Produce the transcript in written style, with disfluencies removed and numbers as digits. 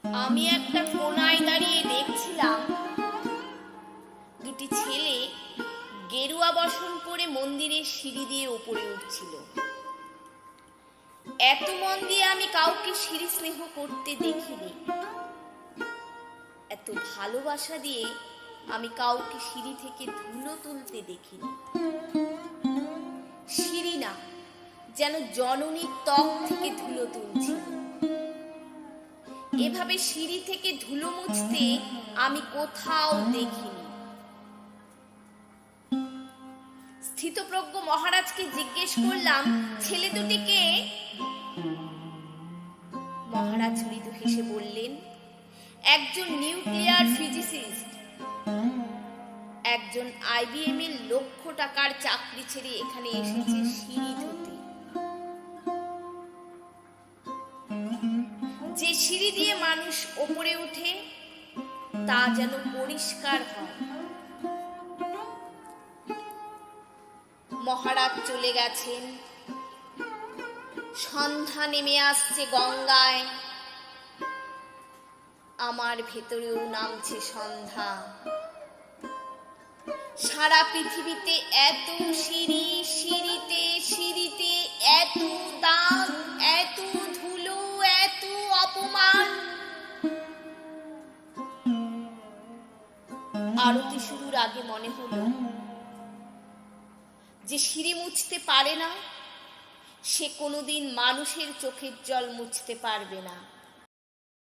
আমি একটা কোনায় দাঁড়িয়ে দেখছিলাম দুটি ছেলে গেরুয়া বসন পরে মন্দিরের সিঁড়ি দিয়ে উপরে উঠছিল। এত মন দিয়ে আমি কাউকে সিঁড়ি স্নেহ করতে দেখিনি, এত ভালোবাসা দিয়ে আমি কাউকে সিঁড়ি থেকে ধুলো তুলতে দেখিনি। সিঁড়ি না, যেন জননীর ত্বক থেকে ধুলো তুলছিল। এভাবে সিঁড়ি থেকে ধুলো মুছতে আমি কোথাও দেখিনি। স্থিতপ্রজ্ঞ মহারাজকে জিজ্ঞেস করলাম, ছেলে দুটি কে? মহারাজ মৃদু হেসে বললেন, একজন নিউক্লিয়ার ফিজিসিস্ট, একজন IBM এর লক্ষ টাকার চাকরি ছেড়ে এখানে এসেছে সিঁড়ি ধুতে। যে সিঁড়ি দিয়ে মানুষ ওপরে উঠে তা যেন পরিষ্কার হয়। মহারাজ চলে গেছেন, সন্ধ্যা নেমে আসছে গঙ্গায়, আমার ভেতরেও নামছে সন্ধ্যা। সারা পৃথিবীতে এত সিঁড়ি, সিঁড়িতে সিঁড়িতে এত দাগ, এত ধুলো, এত অপমান। আরতি শুরুর আগে মনে হলো, যে সিঁড়ি মুছতে পারে না সে কোনোদিন মানুষের চোখের জল মুছতে পারবে না।